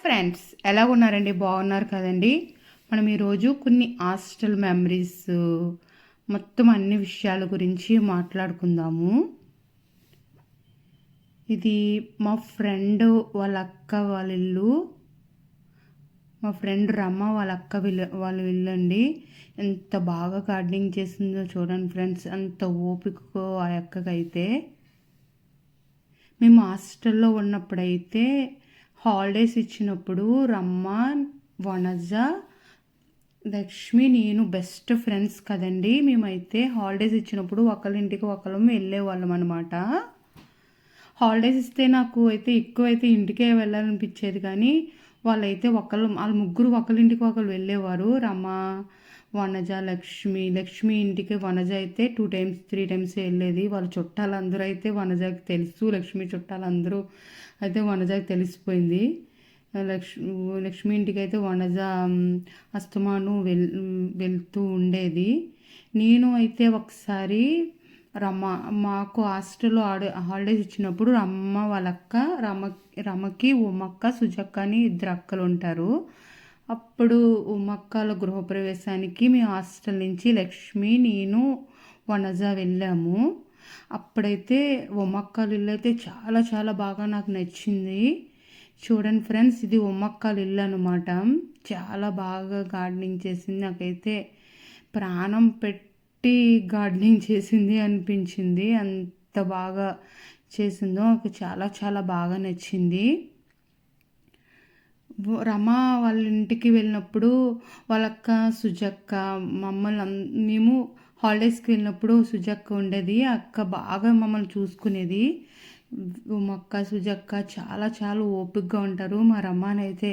Friends, ఎలా ఉన్నారండి? బాగున్నారు కదండి. మనం ఈరోజు కొన్ని హాస్టల్ మెమరీస్, మొత్తం అన్ని విషయాల గురించి మాట్లాడుకుందాము. ఇది మా ఫ్రెండ్ వాళ్ళ అక్క వాళ్ళ ఇల్లు. మా ఫ్రెండ్ రమ్మ వాళ్ళ అక్క వాళ్ళ ఇల్లు అండి. ఎంత బాగా గార్డెనింగ్ చేసిందో చూడండి ఫ్రెండ్స్. అంత ఓపికతో ఆ అక్కకైతే. మేము హాస్టల్లో ఉన్నప్పుడైతే హాలిడేస్ ఇచ్చినప్పుడు రమ్మ, వనజ, లక్ష్మి, నేను బెస్ట్ ఫ్రెండ్స్ కదండి. మేమైతే హాలిడేస్ ఇచ్చినప్పుడు ఒకళ్ళింటికి ఒకళ్ళం వెళ్ళేవాళ్ళం అనమాట. హాలిడేస్ ఇస్తే నాకు అయితే ఎక్కువైతే ఇంటికే వెళ్ళాలనిపించేది, కానీ వాళ్ళైతే వాళ్ళ ముగ్గురు ఒకళ్ళింటికి ఒకళ్ళు వెళ్ళేవారు. రమ, వనజ, లక్ష్మి ఇంటికి వనజ అయితే 2 times 3 times వెళ్ళేది. వాళ్ళ చుట్టాలందరూ అయితే వనజకి తెలుసు. లక్ష్మి చుట్టాలందరూ అయితే వనజకి తెలిసిపోయింది. లక్ష్మి ఇంటికి అయితే వనజ అస్తమాను వెళ్తూ ఉండేది. నేను అయితే ఒకసారి మాకు హాస్టల్లో హాలిడేస్ ఇచ్చినప్పుడు రమకి ఉమక్క, సుజక్క అని 2 అక్కలు ఉంటారు. అప్పుడు ఉమక్కల గృహప్రవేశానికి మీ హాస్టల్ నుంచి లక్ష్మి, నేను, వనజ వెళ్ళాము. అప్పుడైతే ఉమక్కల ఇల్లు అయితే చాలా చాలా బాగా నాకు నచ్చింది. చూడండి ఫ్రెండ్స్, ఇది ఉమక్కల ఇల్లు అనమాట. చాలా బాగా గార్డెనింగ్ చేసింది. నాకైతే ప్రాణం పెట్టి గార్డెనింగ్ చేసింది అనిపించింది. అంత బాగా చేసిందో నాకు చాలా చాలా బాగా నచ్చింది. రమ వాళ్ళ ఇంటికి వెళ్ళినప్పుడు వాళ్ళక్క సుజక్క మేము హాలిడేస్కి వెళ్ళినప్పుడు సుజక్క ఉండేది. అక్క బాగా మమ్మల్ని చూసుకునేది. ఉమక్క, సుజక్క చాలా చాలా ఓపికగా ఉంటారు. మా రమ్మనైతే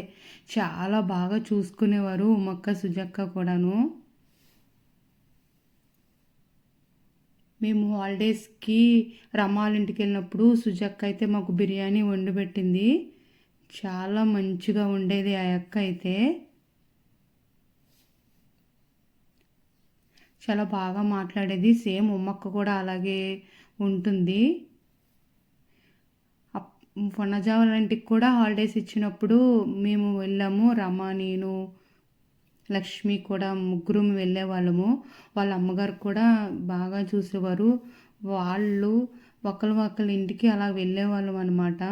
చాలా బాగా చూసుకునేవారు ఉమక్క, సుజక్క కూడాను. మేము హాలిడేస్కి రమ్మాళ్ళ ఇంటికి వెళ్ళినప్పుడు సుజక్క అయితే మాకు బిర్యానీ వండి పెట్టింది. చాలా మంచిగా ఉండేది ఆ అక్క అయితే. చాలా బాగా మాట్లాడేది. సేమ్ ఉమ్మక్క కూడా అలాగే ఉంటుంది. వనజ వాళ్ళ ఇంటికి కూడా హాలిడేస్ ఇచ్చినప్పుడు మేము వెళ్ళాము. రమ, నేను, లక్ష్మి కూడా ముగ్గురం వెళ్ళేవాళ్ళము. వాళ్ళ అమ్మగారు కూడా బాగా చూసేవారు. వాళ్ళు ఒకళ్ళ ఇంటికి అలా వెళ్ళేవాళ్ళం అనమాట.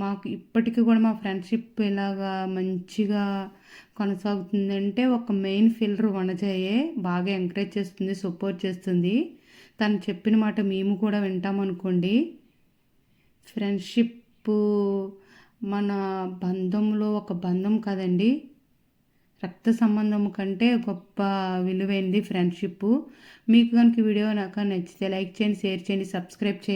మాకు ఇప్పటికీ కూడా మా ఫ్రెండ్షిప్ ఎలాగా మంచిగా కొనసాగుతుందంటే ఒక మెయిన్ ఫిల్లర్ వనజయే. బాగా ఎంకరేజ్ చేస్తుంది, సపోర్ట్ చేస్తుంది. తను చెప్పిన మాట మేము కూడా వింటామనుకోండి. ఫ్రెండ్షిప్ మన బంధంలో ఒక బంధం కదండి. రక్త సంబంధం కంటే గొప్ప విలువైంది ఫ్రెండ్షిప్. మీకు కనుక వీడియో నాకు నచ్చితే లైక్ చేయండి, షేర్ చేయండి, సబ్స్క్రైబ్ చేయండి.